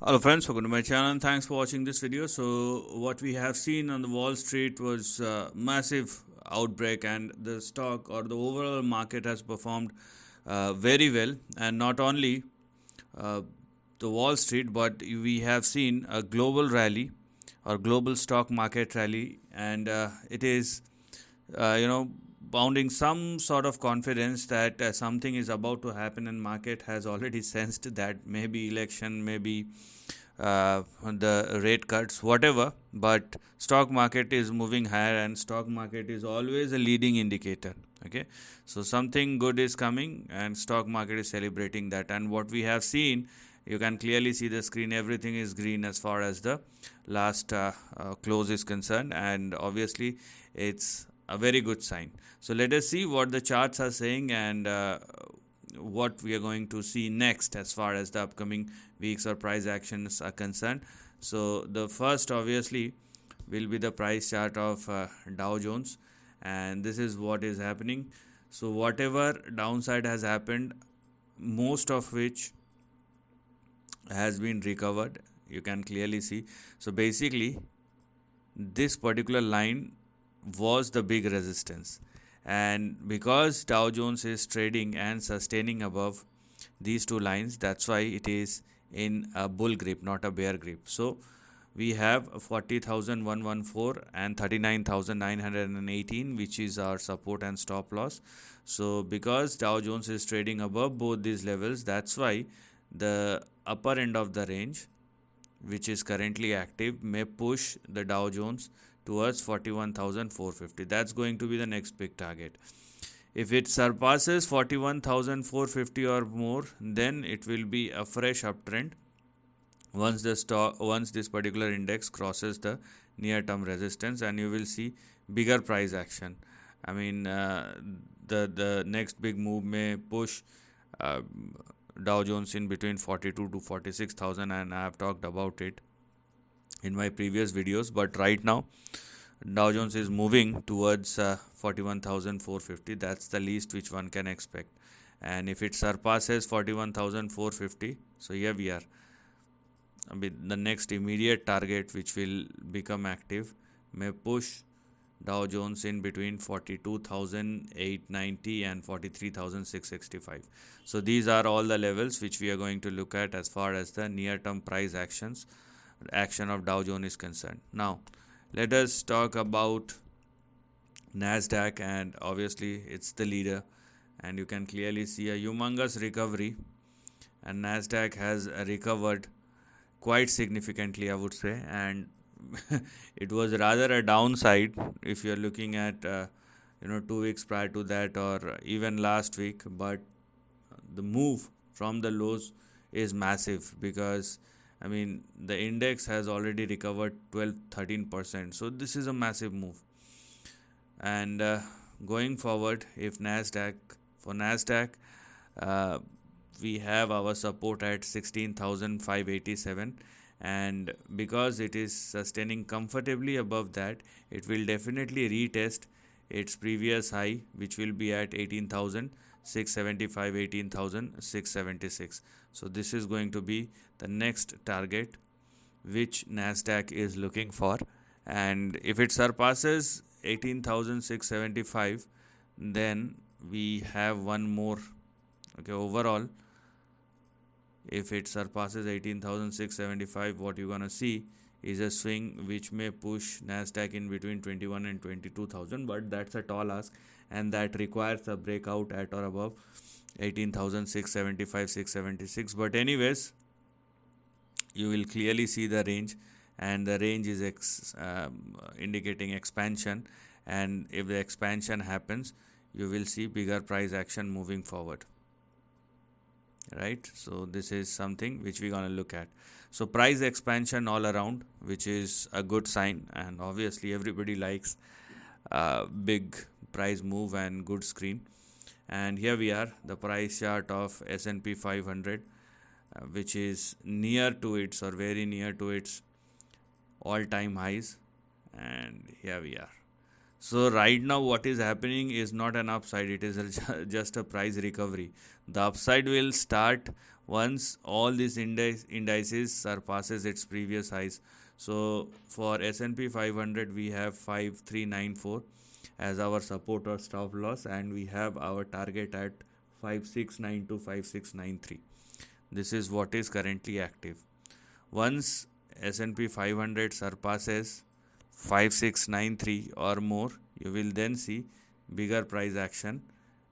Hello friends, welcome to my channel and thanks for watching this video. So what we have seen on the Wall Street was massive outbreak, and the stock or the overall market has performed very well, and not only uh, the Wall Street, but we have seen a global rally or global stock market rally, and it is bounding some sort of confidence that something is about to happen, and market has already sensed that maybe election, maybe the rate cuts, whatever, but stock market is moving higher, and stock market is always a leading indicator. Okay, so something good is coming and stock market is celebrating that. And what we have seen, you can clearly see the screen, everything is green as far as the last close is concerned, and obviously it's a very good sign. So let us see what the charts are saying, and what we are going to see next as far as the upcoming weeks or price actions are concerned. So the first obviously will be the price chart of Dow Jones, and this is what is happening. So whatever downside has happened, most of which has been recovered, you can clearly see. So basically this particular line was the big resistance, and because Dow Jones is trading and sustaining above these two lines, that's why it is in a bull grip, not a bear grip. So we have 40,114 and 39,918, which is our support and stop loss. So because Dow Jones is trading above both these levels, that's why the upper end of the range, which is currently active, may push the Dow Jones towards 41,450. That's going to be the next big target. If it surpasses 41,450 or more, then it will be a fresh uptrend once this particular index crosses the near term resistance, and you will see bigger price action. I mean, the next big move may push uh, Dow Jones in between 42 to 46,000, and I have talked about it in my previous videos. But right now Dow Jones is moving towards 41,450. That's the least which one can expect. And if it surpasses 41,450, so here we are. I mean, the next immediate target which will become active may push Dow Jones in between 42,890 and 43,665. So these are all the levels which we are going to look at as far as the near term price action of Dow Jones is concerned. Now let us talk about NASDAQ, and obviously it's the leader, and you can clearly see a humongous recovery, and NASDAQ has recovered quite significantly, I would say, and it was rather a downside if you're looking at 2 weeks prior to that, or even last week. But the move from the lows is massive, because I mean the index has already recovered 12-13%. So this is a massive move. And going forward, if NASDAQ, uh, we have our support at 16,587, and because it is sustaining comfortably above that, it will definitely retest its previous high, which will be at 18,675, 18,676. So this is going to be the next target which NASDAQ is looking for, and if it surpasses 18,675, then we have one more. Okay, overall if it surpasses 18,675, what you're gonna see is a swing which may push NASDAQ in between 21 and 22,000, but that's a tall ask, and that requires a breakout at or above 18,675, 676. But anyways, you will clearly see the range, and the range is indicating expansion, and if the expansion happens, you will see bigger price action moving forward, right? So this is something which we're going to look at. So price expansion all around, which is a good sign, and obviously everybody likes big price move and good screen. And here we are, the price chart of S&P 500, which is near to its, or very near to its all time highs, and here we are. So right now what is happening is not an upside, it is just a price recovery. The upside will start once all these indices surpasses its previous highs. So for S&P 500 we have 5394 as our support or stop loss, and we have our target at 5692 to 5693. This is what is currently active. Once S&P 500 surpasses 5693 or more, you will then see bigger price action,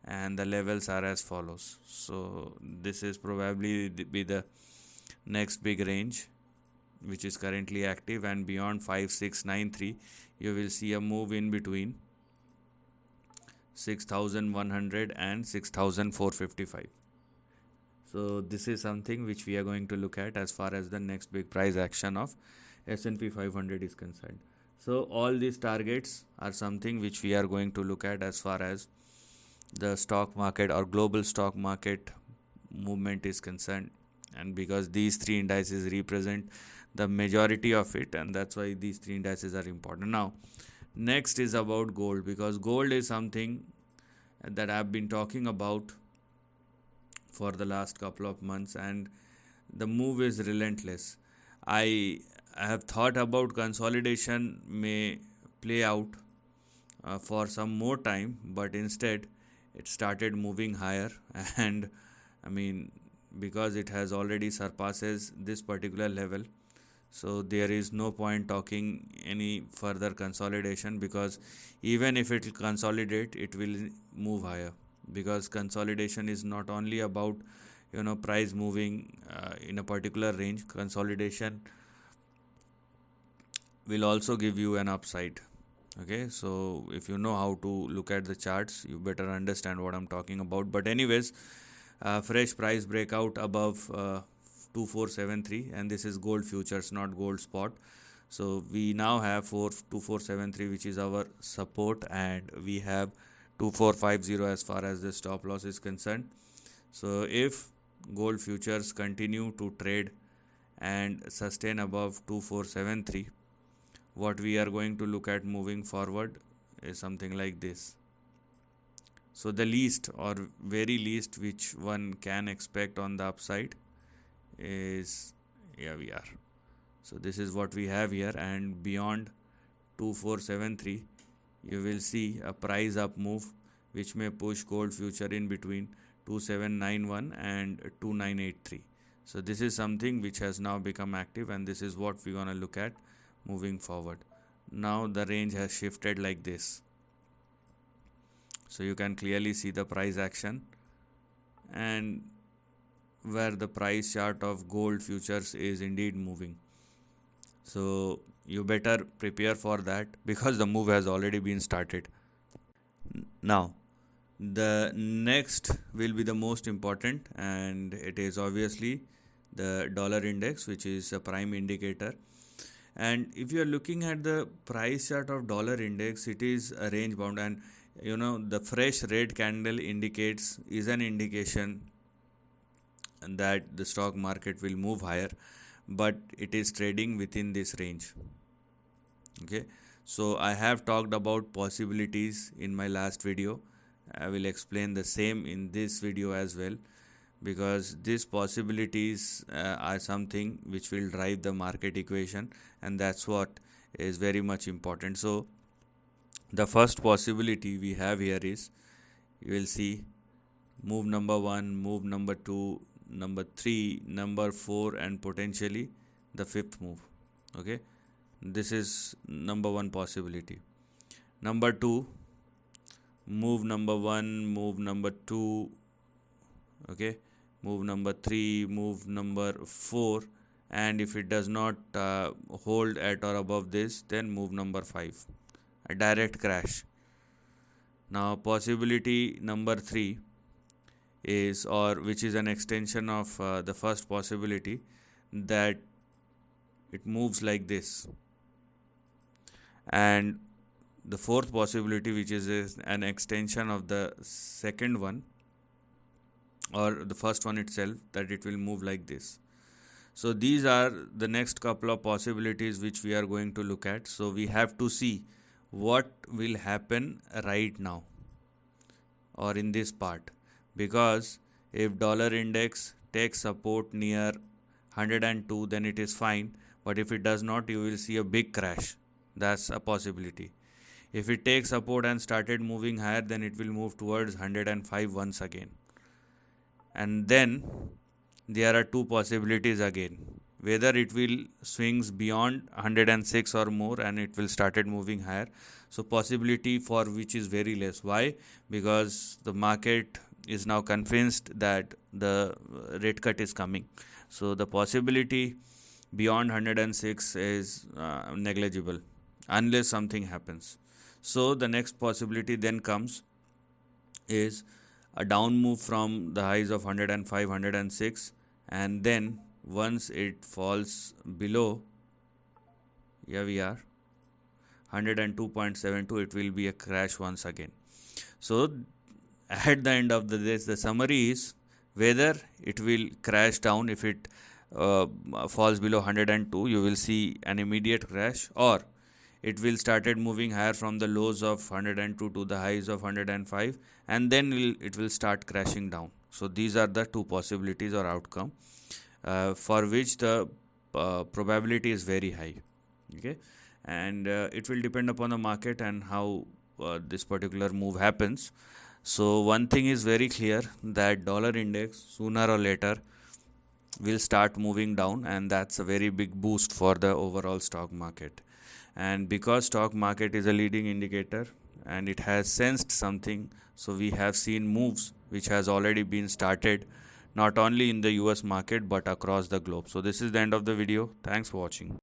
and the levels are as follows. So this is probably be the next big range which is currently active, and beyond 5693 you will see a move in between 6100 and 6455. So this is something which we are going to look at as far as the next big price action of S&P 500 is concerned. So all these targets are something which we are going to look at as far as the stock market or global stock market movement is concerned, and because these three indices represent the majority of it, and that's why these three indices are important. Now next is about gold, because gold is something that I've been talking about for the last couple of months, and the move is relentless. I have thought about consolidation may play out for some more time, but instead it started moving higher and I mean, because it has already surpasses this particular level, so there is no point talking any further consolidation, because even if it will consolidate, it will move higher, because consolidation is not only about price moving in a particular range. Consolidation will also give you an upside. Okay, so if you know how to look at the charts, you better understand what I'm talking about. But anyways, fresh price breakout above 2473, and this is gold futures, not gold spot. So we now have 2473, which is our support, and we have 2450 as far as the stop loss is concerned. So if gold futures continue to trade and sustain above 2473, what we are going to look at moving forward is something like this. So the least or very least which one can expect on the upside is, here we are. So this is what we have here, and beyond 2473 you will see a price up move which may push gold future in between 2791 and 2983. So this is something which has now become active, and this is what we're going to look at moving forward. Now the range has shifted like this, so you can clearly see the price action, and where the price chart of gold futures is indeed moving. So you better prepare for that, because the move has already been started. Now the next will be the most important, and it is obviously the dollar index, which is a prime indicator. And if you are looking at the price chart of dollar index, it is a range bound, and the fresh red candle is an indication that the stock market will move higher, but it is trading within this range. Okay, so I have talked about possibilities in my last video. I will explain the same in this video as well, because these possibilities are something which will drive the market equation, and that's what is very much important. So the first possibility we have here is, you will see move number 1, move number 2, number 3, number 4, and potentially the 5th move. Okay, this is number 1 possibility. Number 2, move number 1, move number 2, okay, move number 3, move number 4, and if it does not hold at or above this, then move number 5, a direct crash. Now possibility number 3 is, or which is an extension of the first possibility, that it moves like this, and the 4th possibility, which is an extension of the second one or the first one itself, that it will move like this. So these are the next couple of possibilities which we are going to look at. So we have to see what will happen right now or in this part, because If dollar index takes support near 102, then it is fine, but if it does not, you will see a big crash. That's a possibility. If it takes support and started moving higher, then it will move towards 105 once again. And then there are two possibilities again, whether it will swings beyond 106 or more and it will started moving higher. So possibility for which is very less. Why? Because the market is now convinced that the rate cut is coming. So the possibility beyond 106 is negligible unless something happens. So the next possibility then comes is a down move from the highs of 105, 106, and then once it falls below, here we are, 102.72, it will be a crash once again. So at the end of the day, the summary is whether it will crash down. If it falls below 102, you will see an immediate crash, or it will started moving higher from the lows of 102 to the highs of 105, and then it will start crashing down. So these are the two possibilities or outcome for which the probability is very high. Okay, and it will depend upon the market and how this particular move happens. So one thing is very clear, that dollar index sooner or later will start moving down, and that's a very big boost for the overall stock market. And because stock market is a leading indicator and it has sensed something, so we have seen moves which has already been started not only in the US market but across the globe. So this is the end of the video. Thanks for watching.